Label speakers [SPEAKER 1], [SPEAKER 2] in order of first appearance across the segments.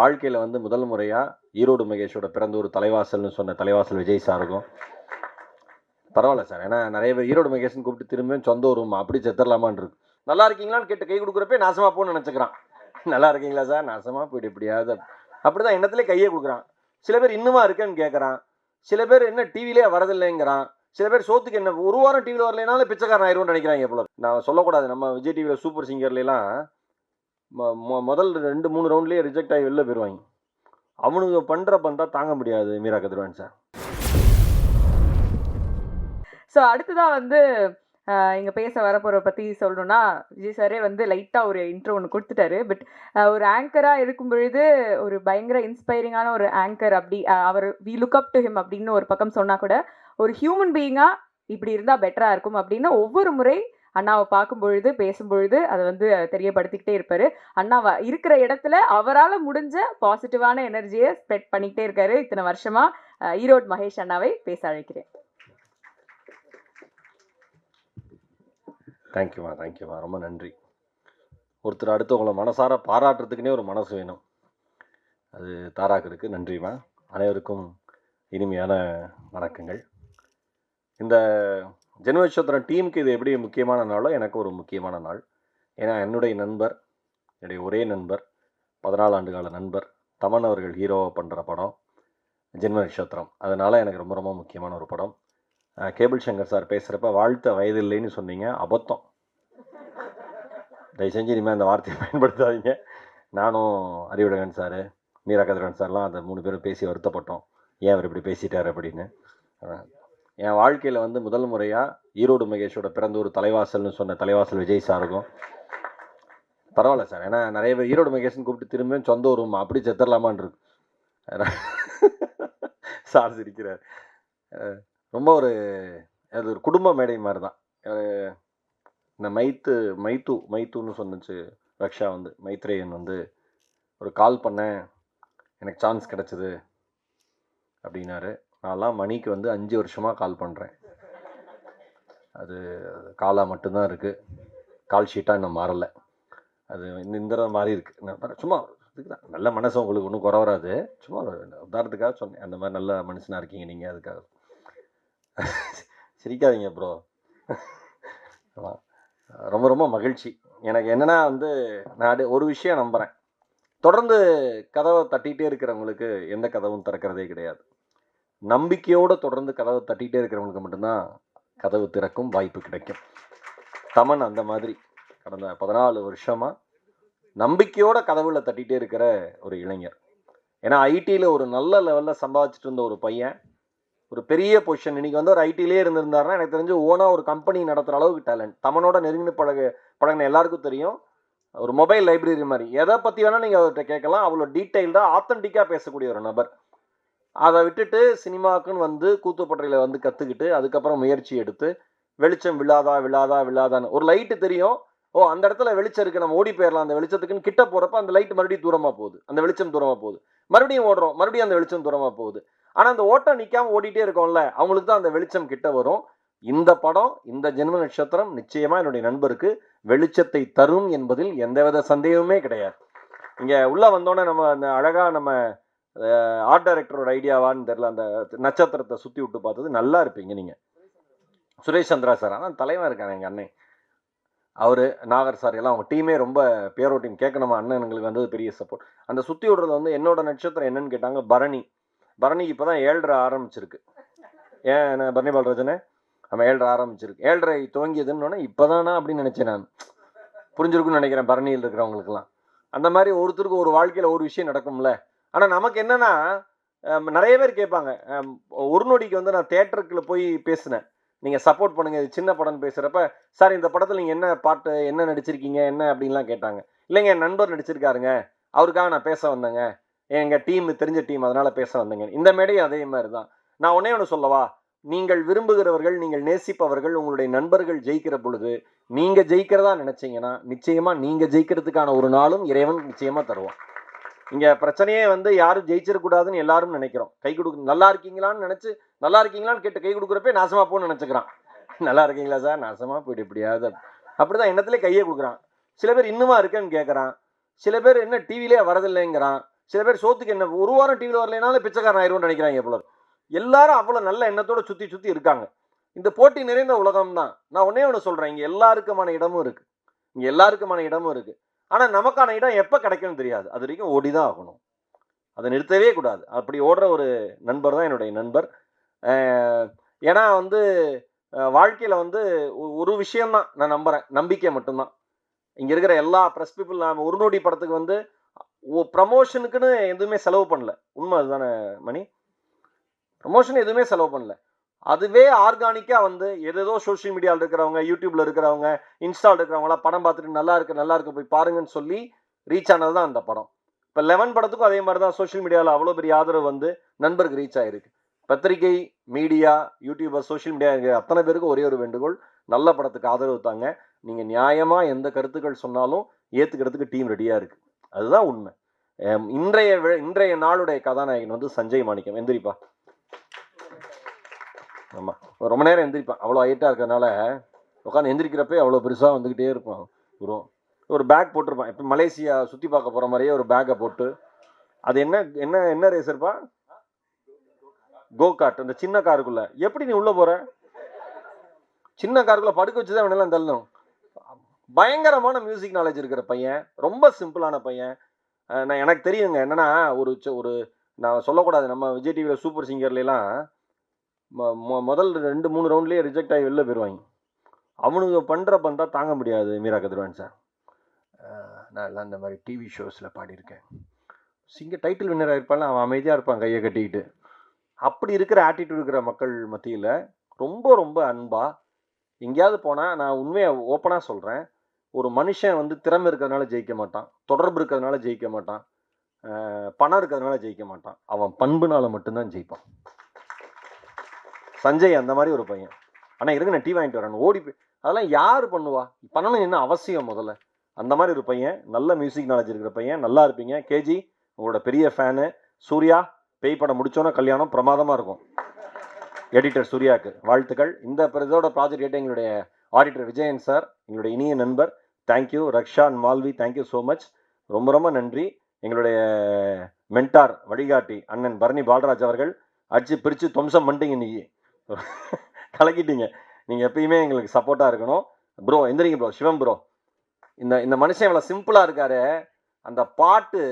[SPEAKER 1] வாழ்க்கையில் வந்து முதல் முறையாக ஈரோடு மகேஷோட பிறந்த ஒரு தலைவாசல்னு சொன்ன தலைவாசல் விஜய் சாருக்கும் பரவாயில்ல சார். ஏன்னா நிறைய பேர் ஈரோடு மகேஷ்னு கூப்பிட்டு திரும்பியும் சொந்த ஊருமா அப்படி செத்துடலாமான் இருக்கு. நல்லா இருக்கீங்களான்னு கேட்டு கை கொடுக்குறப்ப நாசமாக போன்னு நினச்சிக்கிறான். நல்லா இருக்கீங்களா சார், நாசமாக போயிட்டு எப்படியாவது அப்படிதான் எண்ணத்துலேயே கையே கொடுக்குறான். சில பேர் இன்னுமா இருக்கேன்னு கேட்குறான். சில பேர் என்ன டிவிலே வரதில்லைங்கிறான். சில பேர் சோத்துக்கு என்ன ஒரு வாரம் டிவியில் வரலைனாலும் பிச்சைக்காரன் ஆயிடும்னு நினைக்கிறாங்க போல. நான் சொல்லக்கூடாது, நம்ம விஜய் டிவியில் சூப்பர் சிங்கர்லாம் முதல் 2-3 ரவுண்ட்லேயே ரிஜெக்ட் ஆகி வெளில போயிடுவாங்க. அவனுங்க பண்ணுற பந்தா தாங்க முடியாது மீரா கதிரவன் சார்.
[SPEAKER 2] ஸோ அடுத்ததான் வந்து இங்கே பேச வரப்போகிற பற்றி சொல்லணும்னா, விஜய் சாரே வந்து லைட்டாக ஒரு இன்ட்ரோ ஒன்று கொடுத்துட்டாரு. பட் ஒரு ஆங்கராக இருக்கும் பொழுது ஒரு பயங்கர இன்ஸ்பைரிங்கான ஒரு ஆங்கர் அப்படி அவர் we look up to him அப்படின்னு ஒரு பக்கம் சொன்னால் கூட, ஒரு ஹியூமன் பீயிங்காக இப்படி இருந்தால் பெட்டராக இருக்கும் அப்படின்னு ஒவ்வொரு முறை அண்ணாவை பார்க்கும் பொழுது பேசும்பொழுது அதை வந்து தெரியப்படுத்திக்கிட்டே இருப்பார். அண்ணா இருக்கிற இடத்துல அவரால் முடிஞ்ச பாசிட்டிவான எனர்ஜியை ஸ்ப்ரெட் பண்ணிக்கிட்டே இருக்காரு. இத்தனை வருஷமாக ஈரோடு மகேஷ் அண்ணாவை பேச அழைக்கிறேன்.
[SPEAKER 1] தேங்க்யூமா, ரொம்ப நன்றி. ஒருத்தர் அடுத்தவங்களை மனசார பாராட்டுறதுக்குனே ஒரு மனசு வேணும். அது தாராக்கு இருக்குது. நன்றிமா. அனைவருக்கும் இனிமையான வணக்கங்கள். இந்த ஜென்மநட்சத்திரம் டீமுக்கு இது எப்படி முக்கியமான நாளோ எனக்கு ஒரு முக்கியமான நாள். ஏன்னா என்னுடைய நண்பர், என்னுடைய ஒரே நண்பர், 14 ஆண்டுகால நண்பர் தமன் அவர்கள் ஹீரோவாக பண்ணுற படம் ஜென்மநட்சத்திரம். அதனால் எனக்கு ரொம்ப ரொம்ப முக்கியமான ஒரு படம். கேபிள் சங்கர் சார் பேசுகிறப்ப வாழ்த்த வயதில்லைன்னு சொன்னீங்க. அபத்தம். தயவு செஞ்சு இனிமேல் அந்த வார்த்தையை பயன்படுத்தாதீங்க. நானும் அறிவுடகன் சார், மீரா கதிரவன் சார்லாம் அந்த 3 பேரும் பேசி வருத்தப்பட்டோம், ஏன் அவர் இப்படி பேசிட்டார் அப்படின்னு. என் வாழ்க்கையில் வந்து முதல் முறையாக ஈரோடு மகேஷோட பிறந்த ஒரு தலைவாசல்னு சொன்ன தலைவாசல் விஜய் சாருக்கும் பரவாயில்ல சார். ஏன்னா நிறைய பேர் ஈரோடு மகேஷ்னு கூப்பிட்டு திரும்பியும் சொந்த ஊருமா அப்படி செத்துடலாமான் இருக்கு. சார் சிரிக்கிறார். ரொம்ப அது ஒரு குடும்ப மேடை மாதிரி தான். இந்த மைத்துன்னு சொன்னிச்சு ரக்ஷா வந்து, மைத்ரேயன் வந்து ஒரு கால் பண்ணேன், எனக்கு சான்ஸ் கிடச்சிது அப்படின்னாரு. நான்லாம் மணிக்கு வந்து 5 வருஷமாக கால் பண்ணுறேன். அது காலாக மட்டும்தான் இருக்குது, கால் ஷீட்டாக இன்னும் மாறலை. அது இந்த மாதிரி இருக்குது. சும்மா நல்ல மனசு உங்களுக்கு ஒன்றும் குறை வராது. சும்மா உதாரணத்துக்காக சொன்னேன். அந்த மாதிரி நல்ல மனுஷனாக இருக்கீங்க நீங்கள், அதுக்காக. சிரிக்காதீங்க ப்ரோ. ரொம்ப ரொம்ப மகிழ்ச்சி. எனக்கு என்னென்னா வந்து நான் ஒரு விஷயம் நம்புகிறேன். தொடர்ந்து கதவை தட்டிகிட்டே இருக்கிறவங்களுக்கு எந்த கதவும் திறக்கிறதே கிடையாது. நம்பிக்கையோடு தொடர்ந்து கதவை தட்டிகிட்டே இருக்கிறவங்களுக்கு மட்டும்தான் கதவு திறக்கும் வாய்ப்பு கிடைக்கும். தமன் அந்த மாதிரி கடந்த 14 வருஷமாக நம்பிக்கையோட கதவுல தட்டிகிட்டே இருக்கிற ஒரு இளைஞர். ஏன்னா ஐடியில் ஒரு நல்ல லெவலில் சம்பாதிச்சுட்டு இருந்த ஒரு பையன் ஒரு பெரிய பொசிஷன். இன்னைக்கு வந்து ஒரு ஐடியிலே இருந்திருந்தாருன்னா எனக்கு தெரிஞ்சு ஓனாக ஒரு கம்பெனி நடத்துகிற அளவுக்கு டேலண்ட். தமனோட நெருங்கி பழகின எல்லாருக்கும் தெரியும். ஒரு மொபைல் லைப்ரரி மாதிரி எதை பற்றி வேணால் நீங்கள் அவர்கிட்ட கேட்கலாம். அவ்வளோ டீட்டெயில்டாக ஆத்தென்டிக்காக பேசக்கூடிய ஒரு நபர். அதை விட்டுட்டு சினிமாவுக்குன்னு வந்து கூத்துப்பட்றையில் வந்து கற்றுக்கிட்டு அதுக்கப்புறம் முயற்சி எடுத்து வெளிச்சம் விழாதான்னு ஒரு லைட்டு தெரியும். ஓ அந்த இடத்துல வெளிச்சம் இருக்குது, நம்ம ஓடி போயிடலாம் அந்த வெளிச்சத்துக்குன்னு கிட்ட போகிறப்ப அந்த லைட் மறுபடியும் தூரமாக போகுது, அந்த வெளிச்சம் தூரமாக போகுது, மறுபடியும் ஓடுறோம், மறுபடியும் அந்த வெளிச்சம் தூரமாக போகுது. ஆனால் அந்த ஓட்டம் நிற்காமல் ஓடிட்டே இருக்கோம்ல, அவங்களுக்கு தான் அந்த வெளிச்சம் கிட்ட வரும். இந்த படம், இந்த ஜென்ம நட்சத்திரம் நிச்சயமாக என்னுடைய நண்பருக்கு வெளிச்சத்தை தரும் என்பதில் எந்தவித சந்தேகமே கிடையாது. இங்கே உள்ளே வந்தோன்னே நம்ம அந்த அழகாக நம்ம ஆர்ட் டைரக்டரோட ஐடியாவான்னு தெரில, அந்த நட்சத்திரத்தை சுற்றி விட்டு பார்த்தது. நல்லா இருப்பீங்க நீங்கள். சுரேஷ் சந்திரா சார் ஆனால் தலைவன் இருக்காங்க எங்கள் அண்ணன். அவர் நாகர் சார் எல்லாம் அவங்க டீமே ரொம்ப பேரோ டீம். கேட்கணுமா அண்ணனுங்களுக்கு வந்தது பெரிய சப்போர்ட். அந்த சுற்றி விடுறதுல வந்து என்னோட நட்சத்திரம் என்னன்னு கேட்டாங்க. பரணிக்கு இப்போ தான் 7:30 ஆரம்பிச்சிருக்கு. ஏன் பரணி பாலராஜனே, நம்ம 7:30 ஆரம்பிச்சிருக்கு. 7:30 துவங்கியதுன்னு இப்போ தானா அப்படின்னு நினச்சேன் நான். புரிஞ்சிருக்குன்னு நினைக்கிறேன் பரணியில் இருக்கிறவங்களுக்குலாம். அந்த மாதிரி ஒருத்தருக்கு ஒரு வாழ்க்கையில் ஒரு விஷயம் நடக்கும்ல. ஆனால் நமக்கு என்னென்னா நிறைய பேர் கேட்பாங்க. ஒரு நொடிக்கு வந்து நான் தேட்டருக்குள்ள போய் பேசினேன், நீங்கள் சப்போர்ட் பண்ணுங்கள் இது சின்ன படம்னு பேசுகிறப்ப, சார் இந்த படத்தில் நீங்கள் என்ன பாட்டு என்ன நடிச்சிருக்கீங்க என்ன அப்படின்லாம் கேட்டாங்க. இல்லைங்க என் நண்பர் நடிச்சிருக்காருங்க, அவருக்காக நான் பேச வந்தேங்க, எங்கள் டீம் தெரிஞ்ச டீம் அதனால் பேச வந்தேங்க. இந்த மேடையும் அதே மாதிரி தான். நான் ஒன்றே ஒன்று சொல்லவா, நீங்கள் விரும்புகிறவர்கள், நீங்கள் நேசிப்பவர்கள், உங்களுடைய நண்பர்கள் ஜெயிக்கிற பொழுது நீங்கள் ஜெயிக்கிறதா நினச்சிங்கன்னா நிச்சயமாக நீங்கள் ஜெயிக்கிறதுக்கான ஒரு நாளும் இறைவன் நிச்சயமாக தருவான். இங்கே பிரச்சனையே வந்து யாரும் ஜெயிச்சிடக்கூடாதுன்னு எல்லாரும் நினைக்கிறோம். கை கொடுக்க நல்லா இருக்கீங்களான்னு நினச்சி நல்லா இருக்கீங்களான்னு கேட்டு கை கொடுக்குறப்பே நாசமாக போன்னு நினச்சிக்கிறான். நல்லா இருக்கீங்களா சார், நாசமாக போய்ட்டு எப்படியாவது அப்படி தான் எண்ணத்துலேயே கையே கொடுக்குறான். சில பேர் இன்னுமா இருக்கேன்னு கேட்குறான். சில பேர் என்ன டிவிலே வரதில்லைங்கிறான். சில பேர் சோத்துக்கு என்ன ஒரு வாரம் டிவியில் வரலைனாலும் பிச்சைக்காரன் ஆயிரும்னு நினைக்கிறாங்க போல. எல்லாரும் அவ்வளோ நல்ல எண்ணத்தோட சுற்றி சுற்றி இருக்காங்க. இந்த போட்டி நிறைந்த உலகம் தான். நான் ஒன்னே ஒன்று சொல்கிறேன், இங்கே எல்லாருக்குமான இடமும் இருக்குது. இங்கே எல்லாருக்குமான இடமும் இருக்குது. ஆனால் நமக்கான இடம் எப்போ கிடைக்கும்னு தெரியாது. அது வரைக்கும் ஓடி தான் ஆகணும். அதை நிறுத்தவே கூடாது. அப்படி ஓடுற ஒரு நண்பர் தான் என்னுடைய நண்பர். ஏன்னா வந்து வாழ்க்கையில் வந்து ஒரு விஷயம்தான் நான் நம்புகிறேன், நம்பிக்கை மட்டும்தான். இங்கே இருக்கிற எல்லா ப்ரெஸ் பீப்புள், நாம் ஒரு நொடி படத்துக்கு வந்து ப்ரமோஷனுக்குன்னு எதுவுமே செலவு பண்ணல. உண்மை அதுதானே மணி? ப்ரமோஷன் எதுவுமே செலவு பண்ணல. அதுவே ஆர்கானிக்காக வந்து ஏதேதோ சோஷியல் மீடியாவில் இருக்கிறவங்க, யூடியூப்பில் இருக்கிறவங்க, இன்ஸ்டாவில் இருக்கிறவங்களாம் படம் பார்த்துட்டு நல்லா இருக்கு போய் பாருங்கன்னு சொல்லி ரீச் ஆனது தான் அந்த படம். இப்போ 11 படத்துக்கும் அதே மாதிரி தான் சோஷியல் மீடியாவில் அவ்வளோ பெரிய ஆதரவு வந்து நண்பருக்கு ரீச் ஆகிருக்கு. பத்திரிகை, மீடியா, யூடியூபர், சோஷியல் மீடியா அத்தனை பேருக்கு ஒரே ஒரு வேண்டுகோள், நல்ல படத்துக்கு ஆதரவு தாங்க. நீங்கள் நியாயமாக எந்த கருத்துக்கள் சொன்னாலும் ஏற்றுக்கிறதுக்கு டீம் ரெடியாக இருக்குது. அதுதான் உண்மை. இன்றைய நாளுடைய கதாநாயகன் வந்து சஞ்சய் மாணிக்கம். எந்திரிப்பா. ஆமாம், ரொம்ப நேரம் எந்திரிப்பான். அவ்வளோ ஹைட்டாக இருக்கிறதுனால உட்காந்து எந்திரிக்கிறப்பே அவ்வளோ பெருசாக வந்துக்கிட்டே இருப்பான். ஒரு பேக் போட்டிருப்பான். இப்போ மலேசியா சுற்றி பார்க்க போகிற மாதிரியே ஒரு பேக்கை போட்டு, அது என்ன என்ன என்ன ரேசர்ப்பா? கோகார்ட். அந்த சின்ன காருக்குள்ளே எப்படி நீ உள்ளே போகிற? சின்ன காருக்குள்ளே படுக்க வச்சு தான் வேணாலும் தள்ளணும். பயங்கரமான மியூசிக் நாலேஜ் இருக்கிற பையன், ரொம்ப சிம்பிளான பையன். நான் எனக்கு தெரியுங்க என்னன்னா, ஒரு நான் சொல்லக்கூடாது, நம்ம விஜய் டிவியில் சூப்பர் சிங்கர்லாம் முதல் 2-3 ரவுண்ட்லேயே ரிஜெக்ட் ஆகி வெளில போயிடுவாங்க. அவனுங்க பண்ணுற பந்தா தாங்க முடியாது. மீரா கதிரவான் சார், நான் எல்லாம் இந்த மாதிரி டிவி ஷோஸில் பாடியிருக்கேன். சிங்கர் டைட்டில் வின்னராக இருப்பாங்க, அவன் அமைதியாக இருப்பான் கையை கட்டிக்கிட்டு. அப்படி இருக்கிற ஆட்டிடியூட் இருக்கிற மக்கள் மத்தியில் ரொம்ப ரொம்ப அன்பாக எங்கேயாவது போனால், நான் உண்மையை ஓப்பனாக சொல்கிறேன், ஒரு மனுஷன் வந்து திறமை இருக்கிறதுனால ஜெயிக்க மாட்டான், தொடர்பு இருக்கிறதுனால ஜெயிக்க மாட்டான், பணம் இருக்கிறதுனால ஜெயிக்க மாட்டான். அவன் பண்புனால மட்டும்தான் ஜெயிப்பான். சஞ்சய் அந்த மாதிரி ஒரு பையன். ஆனால் இருக்கு, நான் டீ வாங்கிட்டு வரேன், ஓடி போய் அதெல்லாம் யார் பண்ணுவா? பண்ணணும் என்ன அவசியம் முதல்ல? அந்த மாதிரி ஒரு பையன், நல்ல மியூசிக் நாலேஜ் இருக்கிற பையன். நல்லா இருப்பீங்க. கேஜி உங்களோட பெரிய ஃபேனு. சூர்யா, பேய் படம் முடிச்சோன்னா கல்யாணம் பிரமாதமாக இருக்கும். எடிட்டர் சூர்யாவுக்கு வாழ்த்துக்கள். இந்த இதோட ப்ராஜெக்ட் கேட்டு எங்களுடைய ஆடிட்டர் விஜயன் சார், எங்களுடைய இனிய நண்பர், thank you. Raksha and Malvi, thank you so much. ரொம்ப ரொம்ப நன்றி. எங்களுடைய மென்டார், வழிகாட்டி அண்ணன் பரணி பாலராஜ் அவர்கள், அடிச்சு பிரித்து துவம்சம் பண்ணிட்டீங்க. இன்னைக்கு கலக்கிட்டீங்க. நீங்கள் எப்பயுமே எங்களுக்கு சப்போர்ட்டாக இருக்கணும் ப்ரோ. எந்திரிங்க ப்ரோ. சிவம் ப்ரோ, இந்த மனுஷன் இவ்வளோ சிம்பிளாக இருக்காரு. அந்த பாட்டு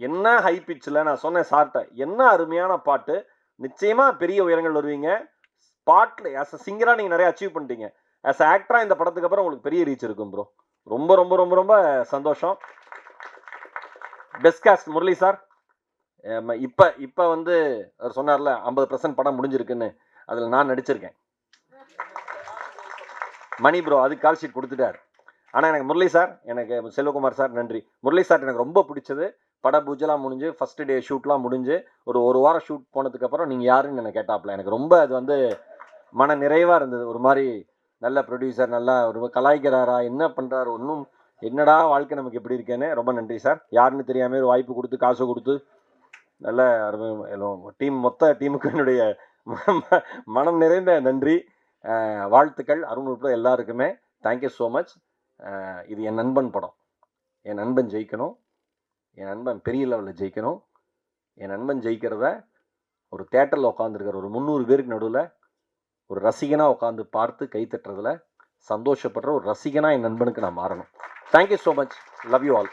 [SPEAKER 1] என்ன ஹை பிச்சில், நான் சொன்னேன் சார்ட்ட, என்ன அருமையான பாட்டு. நிச்சயமாக பெரிய உயரங்கள் வருவீங்க. பாட்டில் ஆஸ் அ சிங்கராக நீங்கள் நிறைய அச்சீவ் பண்ணிட்டீங்க. ஆஸ் அ ஆக்டராக இந்த படத்துக்கு அப்புறம் உங்களுக்கு பெரிய ரீச் இருக்கும் ப்ரோ. ரொம்ப ரொம்ப ரொம்ப ரொம்ப சந்தோஷம். Best cost Murali sir. இப்போ வந்து அவர் சொன்னார்ல 50% படம் முடிஞ்சிருக்குன்னு, அதில் நான் நடிச்சிருக்கேன். மணி ப்ரோ அதுக்கு கால் ஷீட் கொடுத்துட்டார். ஆனால் எனக்கு முரளி சார், எனக்கு செல்வகுமார் சார் நன்றி. முரளி சார் எனக்கு ரொம்ப பிடிச்சது, பட பூஜைலாம் முடிஞ்சு ஃபஸ்ட்டு டே ஷூட்லாம் முடிஞ்சு ஒரு வாரம் ஷூட் போனதுக்கப்புறம் நீங்கள் யாருன்னு என்னை கேட்டாப்புல. எனக்கு ரொம்ப அது வந்து மன நிறைவாக இருந்தது. ஒரு மாதிரி நல்ல ப்ரொடியூசர், நல்லா ஒரு கலாய்க்கிறாரா, என்ன பண்ணுறாரு, ஒன்றும் என்னடா வாழ்க்கை நமக்கு எப்படி இருக்கேன்னு. ரொம்ப நன்றி சார். யாருன்னு தெரியாமல் ஒரு வாய்ப்பு கொடுத்து காசு கொடுத்து நல்ல டீம், மொத்த டீமுக்கு என்னுடைய மனம் நிறைந்த நன்றி, வாழ்த்துக்கள். அருண் உட்பட எல்லாருக்குமே தேங்க்யூ ஸோ மச். இது என் நண்பன் படம். என் நண்பன் ஜெயிக்கணும், என் நண்பன் பெரிய லெவலில் ஜெயிக்கணும். என் நண்பன் ஜெயிக்கிறத ஒரு தேட்டரில் உட்காந்துருக்கிற ஒரு 300 பேருக்கு நடுவில் ஒரு ரசிகனாக உட்காந்து பார்த்து கை தட்டுறதுல சந்தோஷப்படுற ஒரு ரசிகனாக என் நண்பனுக்கு நான் மாறணும். Thank you so much. Love you all.